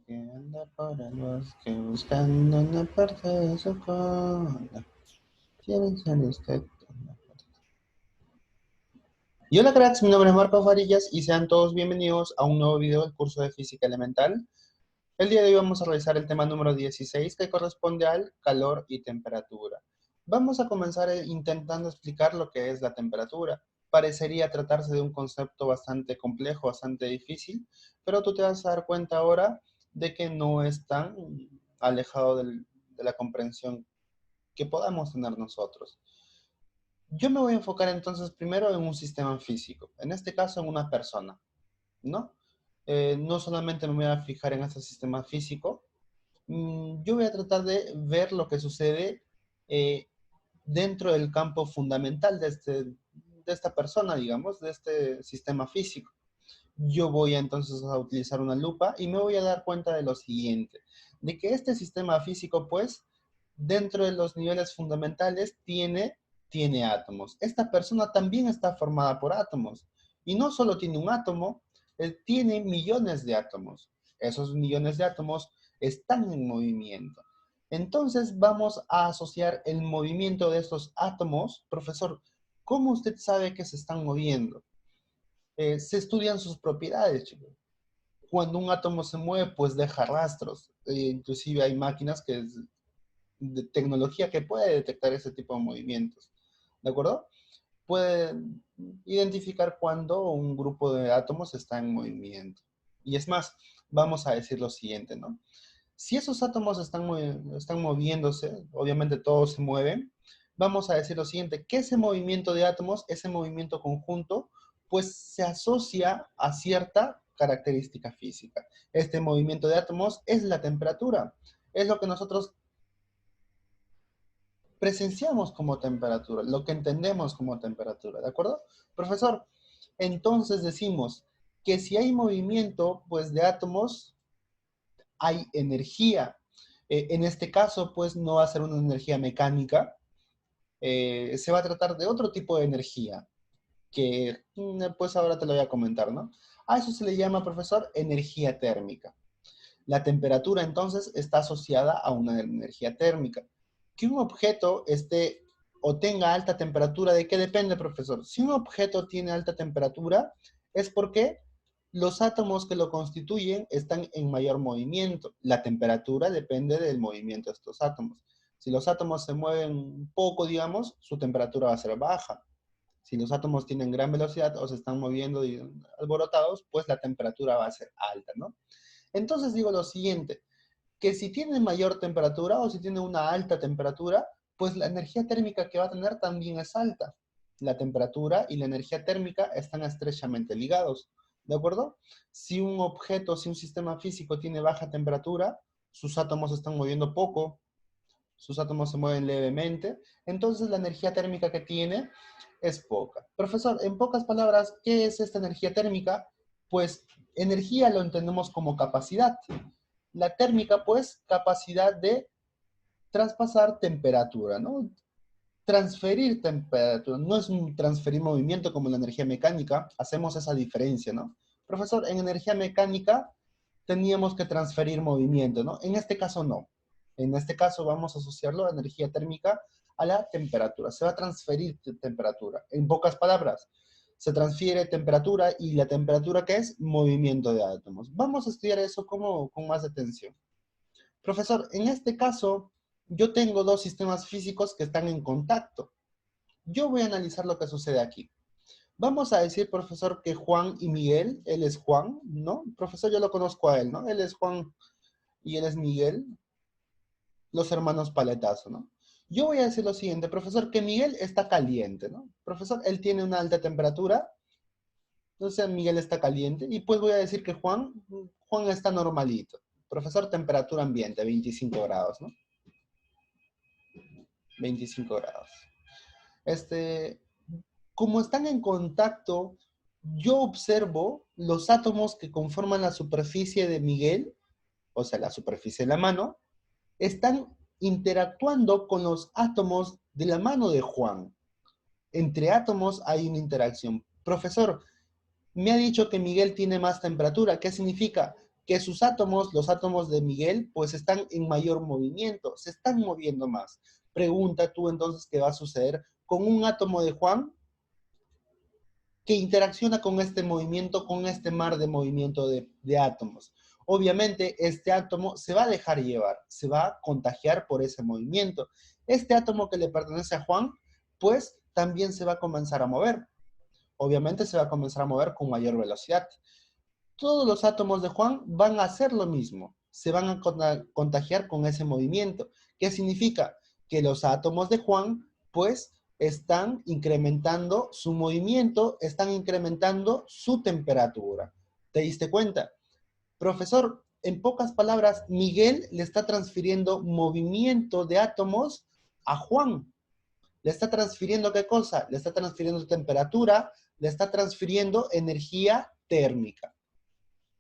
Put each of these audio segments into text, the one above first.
Que anda por el bosque buscando una parte de su cola. ¿Quién ser usted? Y hola cracks, mi nombre es Marco Farillas y sean todos bienvenidos a un nuevo video del curso de Física Elemental. El día de hoy vamos a realizar el tema número 16 que corresponde al calor y temperatura. Vamos a comenzar intentando explicar lo que es la temperatura. Parecería tratarse de un concepto bastante complejo, bastante difícil, pero tú te vas a dar cuenta ahora de que no es tan alejado de la comprensión que podamos tener nosotros. Yo me voy a enfocar entonces primero en un sistema físico, en este caso en una persona, ¿no? No solamente me voy a fijar en este sistema físico, yo voy a tratar de ver lo que sucede eh, dentro del campo fundamental de esta persona, digamos, de este sistema físico. Yo voy entonces a utilizar una lupa y me voy a dar cuenta de lo siguiente, de que este sistema físico, pues, dentro de los niveles fundamentales tiene átomos. Esta persona también está formada por átomos. Y no solo tiene un átomo, él tiene millones de átomos. Esos millones de átomos están en movimiento. Entonces vamos a asociar el movimiento de estos átomos. Profesor, ¿cómo usted sabe que se están moviendo? Se estudian sus propiedades, chicos. Cuando un átomo se mueve, pues deja rastros. Inclusive hay máquinas que es de tecnología que puede detectar ese tipo de movimientos. ¿De acuerdo? Puede identificar cuando un grupo de átomos está en movimiento. Y es más, vamos a decir lo siguiente, ¿no? Si esos átomos están moviéndose, obviamente todos se mueven, vamos a decir lo siguiente, que ese movimiento de átomos, ese movimiento conjunto, pues se asocia a cierta característica física. Este movimiento de átomos es la temperatura, es lo que nosotros presenciamos como temperatura, lo que entendemos como temperatura, ¿de acuerdo? Profesor, entonces decimos que si hay movimiento, pues de átomos, hay energía. En este caso, pues no va a ser una energía mecánica, se va a tratar de otro tipo de energía, que pues ahora te lo voy a comentar, ¿no? A eso se le llama, profesor, energía térmica. La temperatura entonces está asociada a una energía térmica. Que un objeto esté o tenga alta temperatura, ¿de qué depende, profesor? Si un objeto tiene alta temperatura, es porque los átomos que lo constituyen están en mayor movimiento. La temperatura depende del movimiento de estos átomos. Si los átomos se mueven poco, digamos, su temperatura va a ser baja. Si los átomos tienen gran velocidad o se están moviendo alborotados, pues la temperatura va a ser alta, ¿no? Entonces digo lo siguiente, que si tiene mayor temperatura o si tiene una alta temperatura, pues la energía térmica que va a tener también es alta. La temperatura y la energía térmica están estrechamente ligados, ¿de acuerdo? Si un objeto, si un sistema físico tiene baja temperatura, sus átomos están moviendo poco, sus átomos se mueven levemente, entonces la energía térmica que tiene es poca. Profesor, en pocas palabras, ¿qué es esta energía térmica? Pues energía lo entendemos como capacidad. La térmica, pues, capacidad de traspasar temperatura, ¿no? Transferir temperatura, no es un transferir movimiento como en la energía mecánica, hacemos esa diferencia, ¿no? Profesor, en energía mecánica teníamos que transferir movimiento, ¿no? En este caso no. En este caso vamos a asociarlo a energía térmica a la temperatura. Se va a transferir temperatura. En pocas palabras, se transfiere temperatura y la temperatura ¿qué es? Movimiento de átomos. Vamos a estudiar eso con más atención. Profesor, en este caso, yo tengo dos sistemas físicos que están en contacto. Yo voy a analizar lo que sucede aquí. Vamos a decir, profesor, que Juan y Miguel, él es Juan, ¿no? Profesor, yo lo conozco a él, ¿no? Él es Juan y él es Miguel, los hermanos Paletazo, ¿no? Yo voy a decir lo siguiente, profesor, que Miguel está caliente, ¿no? Profesor, él tiene una alta temperatura, entonces Miguel está caliente, y pues voy a decir que Juan está normalito. Profesor, temperatura ambiente, 25 grados, ¿no? 25 grados. Este, como están en contacto, yo observo los átomos que conforman la superficie de Miguel, o sea, la superficie de la mano, están interactuando con los átomos de la mano de Juan. Entre átomos hay una interacción. Profesor, me ha dicho que Miguel tiene más temperatura. ¿Qué significa? que sus átomos, los átomos de Miguel, pues están en mayor movimiento, se están moviendo más. Pregunta tú entonces qué va a suceder con un átomo de Juan que interacciona con este movimiento, con este mar de movimiento de átomos. Obviamente, este átomo se va a dejar llevar, se va a contagiar por ese movimiento. Este átomo que le pertenece a Juan, pues también se va a comenzar a mover. Obviamente se va a comenzar a mover con mayor velocidad. Todos los átomos de Juan van a hacer lo mismo, se van a contagiar con ese movimiento. ¿Qué significa? Que los átomos de Juan, pues, están incrementando su movimiento, están incrementando su temperatura. ¿Te diste cuenta? Profesor, en pocas palabras, Miguel le está transfiriendo movimiento de átomos a Juan. ¿Le está transfiriendo qué cosa? Le está transfiriendo temperatura, le está transfiriendo energía térmica.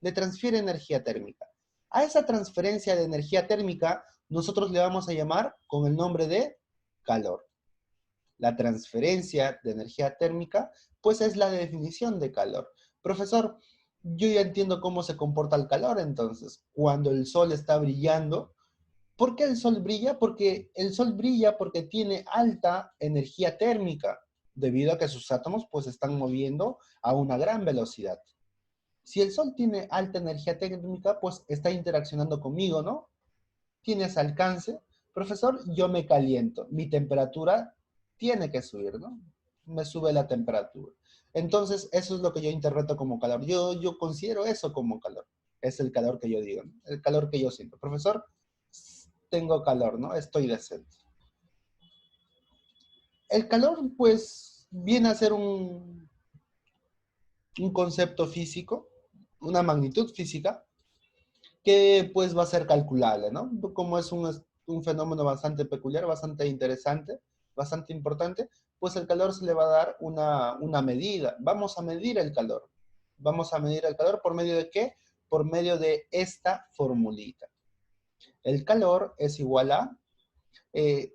Le transfiere energía térmica. A esa transferencia de energía térmica nosotros le vamos a llamar con el nombre de calor. La transferencia de energía térmica, pues es la definición de calor. Profesor, yo ya entiendo cómo se comporta el calor entonces. Cuando el sol está brillando, ¿por qué el sol brilla? Porque el sol brilla porque tiene alta energía térmica, debido a que sus átomos pues están moviendo a una gran velocidad. Si el sol tiene alta energía térmica, pues está interaccionando conmigo, ¿no? Tiene ese alcance. Profesor, yo me caliento. Mi temperatura tiene que subir, ¿no? Me sube la temperatura. Entonces, eso es lo que yo interpreto como calor. Yo considero eso como calor. Es el calor que yo digo, ¿no? El calor que yo siento. Profesor, tengo calor, ¿no? Estoy decente. El calor, pues, viene a ser un concepto físico, una magnitud física, que pues va a ser calculable, ¿no? Como es un fenómeno bastante peculiar, bastante interesante, bastante importante, pues el calor se le va a dar una medida. Vamos a medir el calor. Vamos a medir el calor por medio de ¿qué? Por medio de esta formulita. El calor es igual a eh,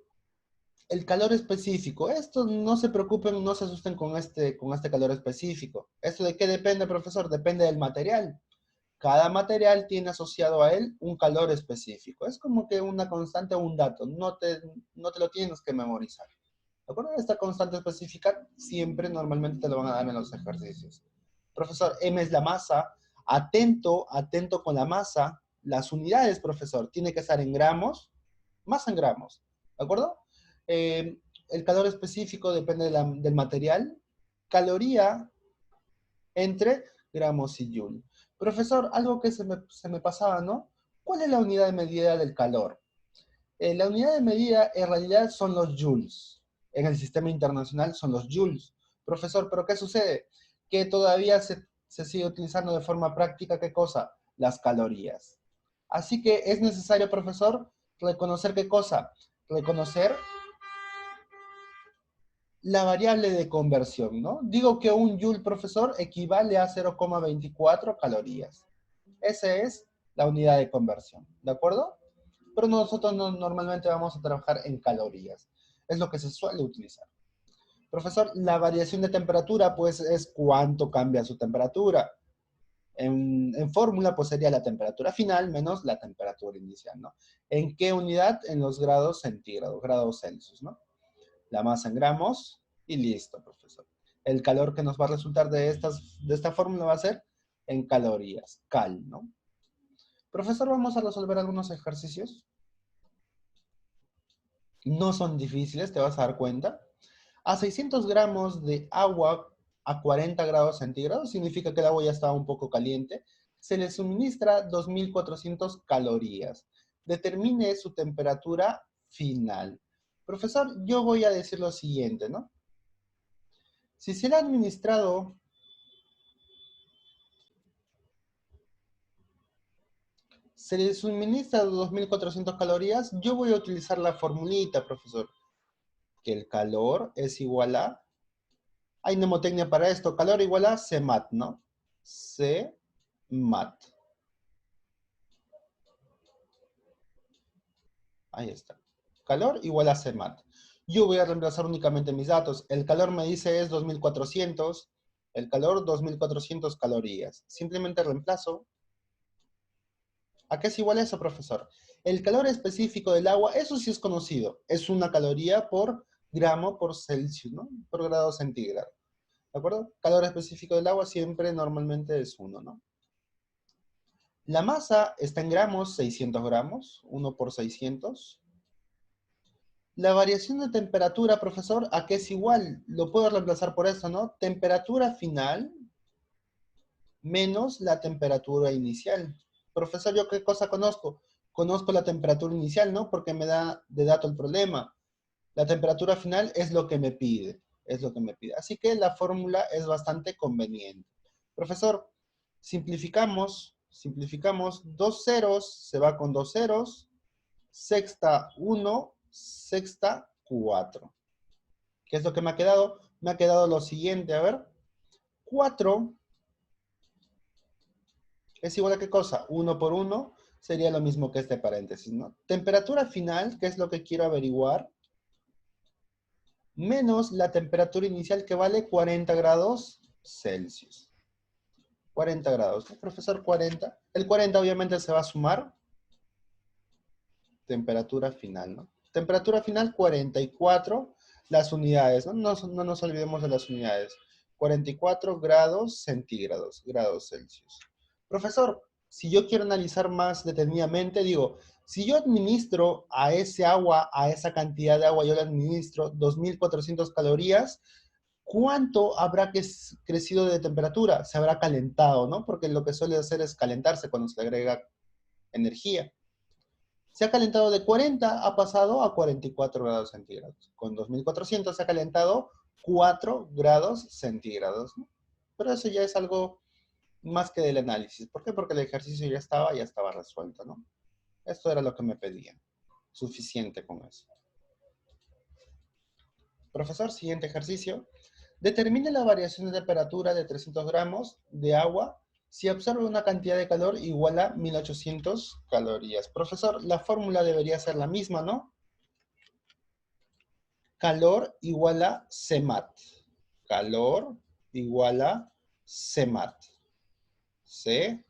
el calor específico. Esto no se preocupen, no se asusten con este calor específico. ¿Esto de qué depende, profesor? Depende del material. Cada material tiene asociado a él un calor específico. Es como que una constante o un dato. No te lo tienes que memorizar. ¿De acuerdo? Esta constante específica siempre normalmente te lo van a dar en los ejercicios. Profesor, M es la masa. Atento, atento con la masa. Las unidades, profesor, tiene que estar en gramos, masa en gramos. ¿De acuerdo? El calor específico depende del material. Caloría entre gramos y joule. Profesor, algo que se me pasaba, ¿no? ¿Cuál es la unidad de medida del calor? La unidad de medida en realidad son los joules. En el sistema internacional son los joules. Profesor, ¿pero qué sucede? Que todavía se sigue utilizando de forma práctica, ¿qué cosa? Las calorías. Así que es necesario, profesor, reconocer ¿qué cosa? Reconocer la variable de conversión, ¿no? Digo que un joule, profesor, equivale a 0,24 calorías. Esa es la unidad de conversión, ¿de acuerdo? Pero nosotros normalmente vamos a trabajar en calorías. Es lo que se suele utilizar. Profesor, la variación de temperatura, pues, es cuánto cambia su temperatura. En fórmula, pues, sería la temperatura final menos la temperatura inicial, ¿no? ¿En qué unidad? En los grados centígrados, grados Celsius, ¿no? La masa en gramos y listo, profesor. El calor que nos va a resultar de esta fórmula va a ser en calorías, cal, ¿no? Profesor, vamos a resolver algunos ejercicios. No son difíciles, te vas a dar cuenta. A 600 gramos de agua a 40 grados centígrados, significa que el agua ya estaba un poco caliente, se le suministra 2400 calorías. Determine su temperatura final. Profesor, yo voy a decir lo siguiente, ¿no? Si se le ha administrado se le suministra 2400 calorías, yo voy a utilizar la formulita, profesor, que el calor es igual a, hay mnemotecnia para esto, calor igual a CMAT, ¿no? CMAT. Ahí está. Calor igual a CMAT. Yo voy a reemplazar únicamente mis datos. El calor me dice es 2400, el calor 2400 calorías. Simplemente reemplazo ¿A qué es igual eso, profesor? El calor específico del agua, eso sí es conocido. Es una caloría por gramo por Celsius, ¿no? Por grado centígrado. ¿De acuerdo? Calor específico del agua siempre normalmente es 1, ¿no? La masa está en gramos, 600 gramos, 1 por 600. La variación de temperatura, profesor, ¿a qué es igual? Lo puedo reemplazar por eso, ¿no? Temperatura final menos la temperatura inicial. Profesor, ¿yo qué cosa conozco? Conozco la temperatura inicial, ¿no? Porque me da de dato el problema. La temperatura final es lo que me pide, es lo que me pide. Así que la fórmula es bastante conveniente. Profesor, simplificamos, dos ceros se va con dos ceros, sexta 1, sexta 4. ¿Qué es lo que me ha quedado? Me ha quedado lo siguiente, a ver. 4 es igual a qué cosa? 1 por 1 sería lo mismo que este paréntesis, ¿no? Temperatura final, que es lo que quiero averiguar, menos la temperatura inicial que vale 40 grados Celsius. 40 grados, ¿no? Profesor, 40. El 40 obviamente se va a sumar. Temperatura final, ¿no? Temperatura final 44, las unidades, ¿no? No nos olvidemos de las unidades. 44 grados centígrados, grados Celsius. Profesor, si yo quiero analizar más detenidamente, digo, si yo administro a ese agua, a esa cantidad de agua, yo le administro 2.400 calorías, ¿cuánto habrá crecido de temperatura? Se habrá calentado, ¿no? Porque lo que suele hacer es calentarse cuando se le agrega energía. Se ha calentado de 40, ha pasado a 44 grados centígrados. Con 2400 se ha calentado 4 grados centígrados, ¿no? Pero eso ya es algo más que del análisis. ¿Por qué? Porque el ejercicio ya estaba resuelto, ¿no? Esto era lo que me pedían. Suficiente con eso. Profesor, siguiente ejercicio. Determine la variación de temperatura de 300 gramos de agua si absorbe una cantidad de calor igual a 1800 calorías. Profesor, la fórmula debería ser la misma, ¿no? Calor igual a CMAT. Calor igual a CMAT. C,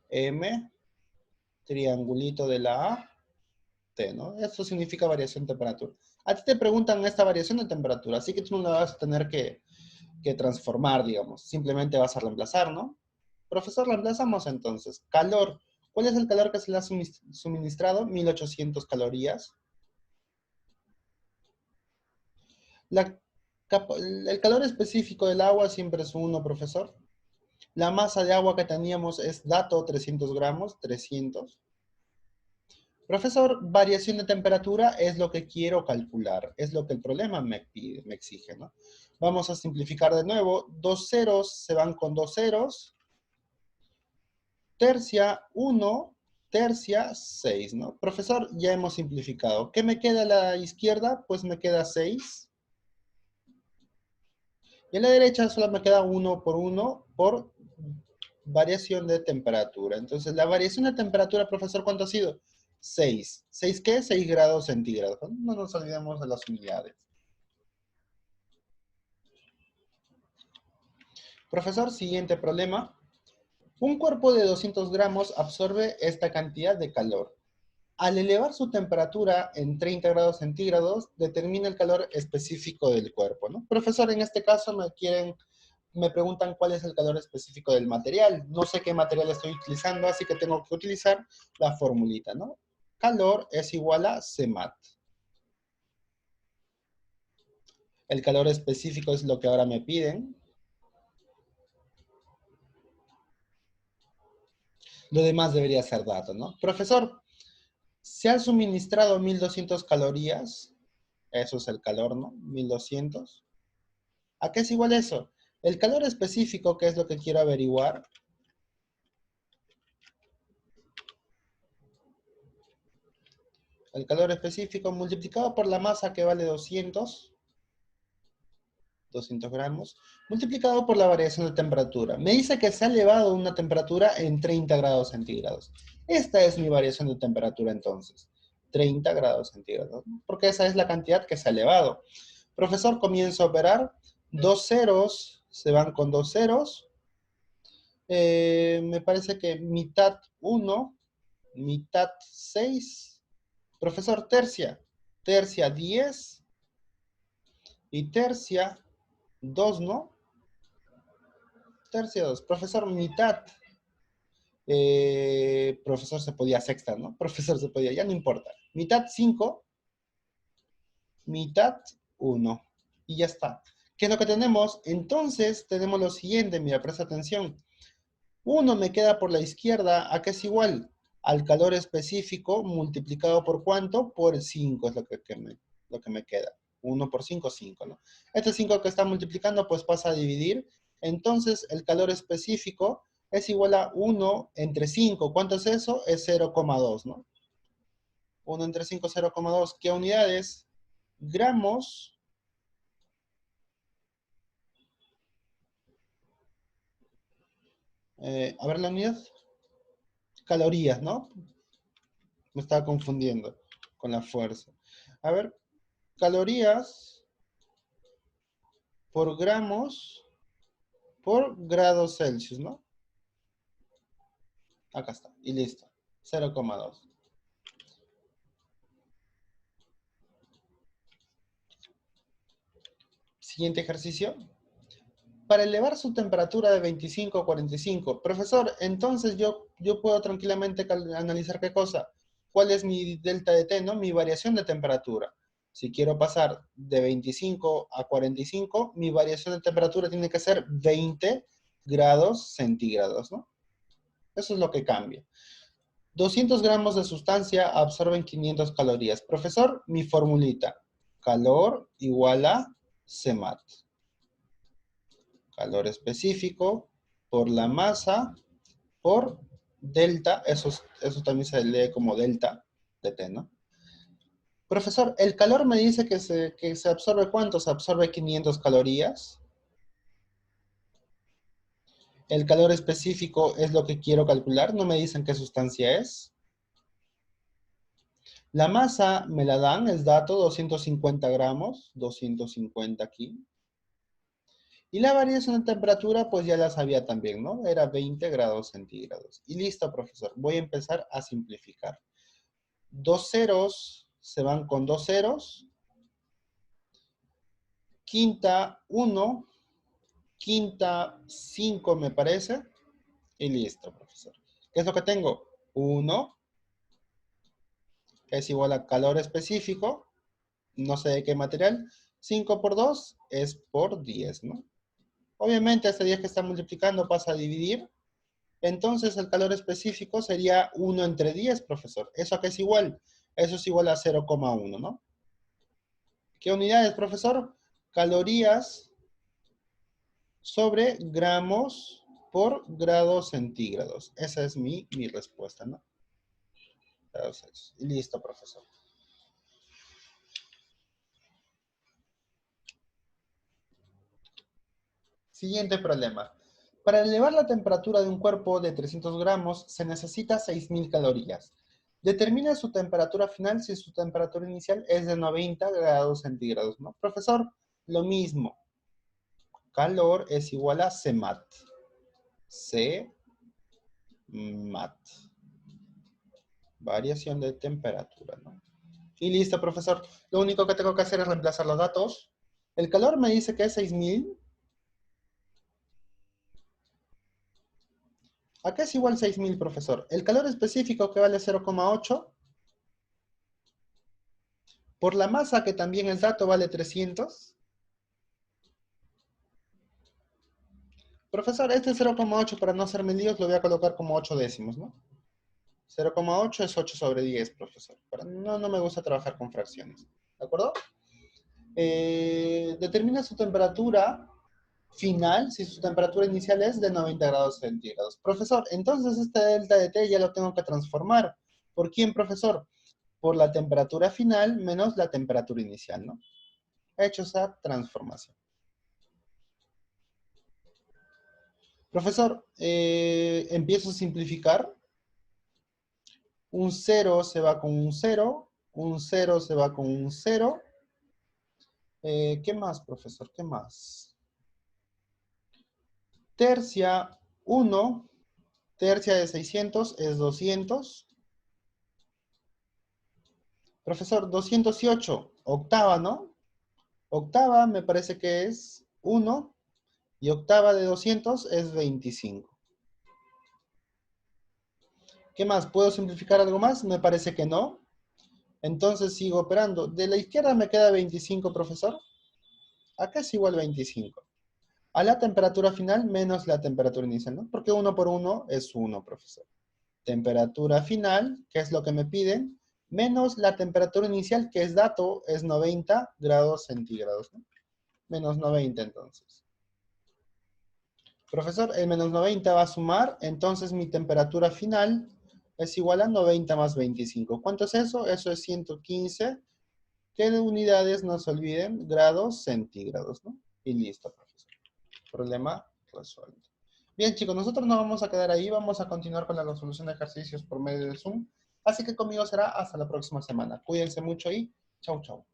M, triangulito de la A, T, ¿no? Esto significa variación de temperatura. A ti te preguntan esta variación de temperatura, así que tú no la vas a tener que transformar, digamos. Simplemente vas a reemplazar, ¿no? Profesor, reemplazamos entonces. Calor. ¿Cuál es el calor que se le ha suministrado? 1800 calorías. La, el calor específico del agua siempre es 1, profesor. La masa de agua que teníamos es dato 300 gramos, 300. Profesor, variación de temperatura es lo que quiero calcular, es lo que el problema me pide, me exige, ¿no? Vamos a simplificar de nuevo. Dos ceros se van con dos ceros. Tercia 1, tercia 6, ¿no? Profesor, ya hemos simplificado. ¿Qué me queda a la izquierda? Pues me queda 6. Y a la derecha solo me queda 1 por 1 por variación de temperatura. Entonces, la variación de temperatura, profesor, ¿cuánto ha sido? 6. ¿6 qué? 6 grados centígrados. No nos olvidemos de las unidades. Profesor, siguiente problema. Un cuerpo de 200 gramos absorbe esta cantidad de calor. Al elevar su temperatura en 30 grados centígrados, determina el calor específico del cuerpo, ¿no? Profesor, en este caso me preguntan cuál es el calor específico del material. No sé qué material estoy utilizando, así que tengo que utilizar la formulita, ¿no? Calor es igual a CMAT. El calor específico es lo que ahora me piden. Lo demás debería ser dato, ¿no? Profesor, se han suministrado 1200 calorías. Eso es el calor, ¿no? 1200. ¿A qué es igual eso? El calor específico, que es lo que quiero averiguar. El calor específico multiplicado por la masa que vale 200 gramos, multiplicado por la variación de temperatura. Me dice que se ha elevado una temperatura en 30 grados centígrados. Esta es mi variación de temperatura entonces. 30 grados centígrados, ¿no? Porque esa es la cantidad que se ha elevado. Profesor, comienzo a operar. Dos ceros se van con dos ceros. Me parece que mitad 1 mitad 6. Profesor, tercia. Tercia 10 y tercia 2, ¿no? Tercia 2. Profesor, mitad. Profesor se podía sexta, ¿no? Profesor se podía, ya no importa. Mitad 5, mitad 1. Y ya está. ¿Qué es lo que tenemos? Entonces tenemos lo siguiente, mira, presta atención. 1 me queda por la izquierda, ¿a qué es igual? Al calor específico multiplicado por ¿cuánto? Por 5 es lo que me queda. 1 por 5, 5, ¿no? Este 5 que está multiplicando, pues pasa a dividir. Entonces, el calor específico es igual a 1 entre 5. ¿Cuánto es eso? Es 0,2, ¿no? 1 entre 5, 0,2. ¿Qué unidades? Gramos. A ver la unidad. Calorías, ¿no? Me estaba confundiendo con la fuerza. A ver, calorías por gramos por grados Celsius, ¿no? Acá está, y listo. 0,2. Siguiente ejercicio. Para elevar su temperatura de 25 a 45. Profesor, entonces yo puedo tranquilamente analizar qué cosa. ¿Cuál es mi delta de T, no? Mi variación de temperatura. Si quiero pasar de 25 a 45, mi variación de temperatura tiene que ser 20 grados centígrados, ¿no? Eso es lo que cambia. 200 gramos de sustancia absorben 500 calorías. Profesor, mi formulita. Calor igual a CMAT. Calor específico por la masa por delta. Eso también se lee como delta de T, ¿no? Profesor, el calor me dice que se absorbe ¿cuánto? Se absorbe 500 calorías. El calor específico es lo que quiero calcular. No me dicen qué sustancia es. La masa me la dan, es dato, 250 gramos, 250 aquí. Y la variación de temperatura, pues ya la sabía también, ¿no? Era 20 grados centígrados. Y listo, profesor. Voy a empezar a simplificar. Dos ceros se van con dos ceros. Quinta 1, quinta 5 me parece. Y listo, profesor. ¿Qué es lo que tengo? 1, que es igual a calor específico. No sé de qué material. 5 por 2 es por 10, ¿no? Obviamente, este 10 que está multiplicando pasa a dividir. Entonces, el calor específico sería 1 entre 10, profesor. ¿Eso a qué es igual? Eso es igual a 0,1, ¿no? ¿Qué unidades, profesor? Calorías sobre gramos por grados centígrados. Esa es mi respuesta, ¿no? Grados. Y listo, profesor. Siguiente problema. Para elevar la temperatura de un cuerpo de 300 gramos se necesita 6.000 calorías. Determina su temperatura final si su temperatura inicial es de 90 grados centígrados, ¿no? Profesor, lo mismo. Calor es igual a CMAT. CMAT. Variación de temperatura, ¿no? Y listo, profesor. Lo único que tengo que hacer es reemplazar los datos. El calor me dice que es 6.000. ¿A qué es igual 6.000, profesor? El calor específico que vale 0,8 por la masa que también el dato vale 300. Profesor, este 0,8 para no hacerme líos lo voy a colocar como 8 décimos, ¿no? 0,8 es 8 sobre 10, profesor. No me gusta trabajar con fracciones. ¿De acuerdo? Determina su temperatura final, si su temperatura inicial es de 90 grados centígrados. Profesor, entonces este delta de T ya lo tengo que transformar. ¿Por quién, profesor? Por la temperatura final menos la temperatura inicial, ¿no? He hecho esa transformación. Profesor, empiezo a simplificar. Un 0 se va con un 0 se va con un 0. ¿Qué más, profesor? ¿Qué más? Tercia 1, tercia de 600 es 200. Profesor, 208, octava, ¿no? Octava me parece que es 1 y octava de 200 es 25. ¿Qué más? ¿Puedo simplificar algo más? Me parece que no. Entonces sigo operando. De la izquierda me queda 25, profesor. Acá es igual 25. A la temperatura final menos la temperatura inicial, ¿no? Porque 1 por 1 es 1, profesor. Temperatura final, que es lo que me piden, menos la temperatura inicial, que es dato, es 90 grados centígrados, ¿no? Menos 90 entonces. Profesor, el menos 90 va a sumar, entonces mi temperatura final es igual a 90 más 25. ¿Cuánto es eso? Eso es 115, que de unidades no se olviden, grados centígrados, ¿no? Y listo, profesor. Problema resuelto. Bien, chicos, nosotros no vamos a quedar ahí, vamos a continuar con la resolución de ejercicios por medio de Zoom. Así que conmigo será hasta la próxima semana. Cuídense mucho y chau, chau.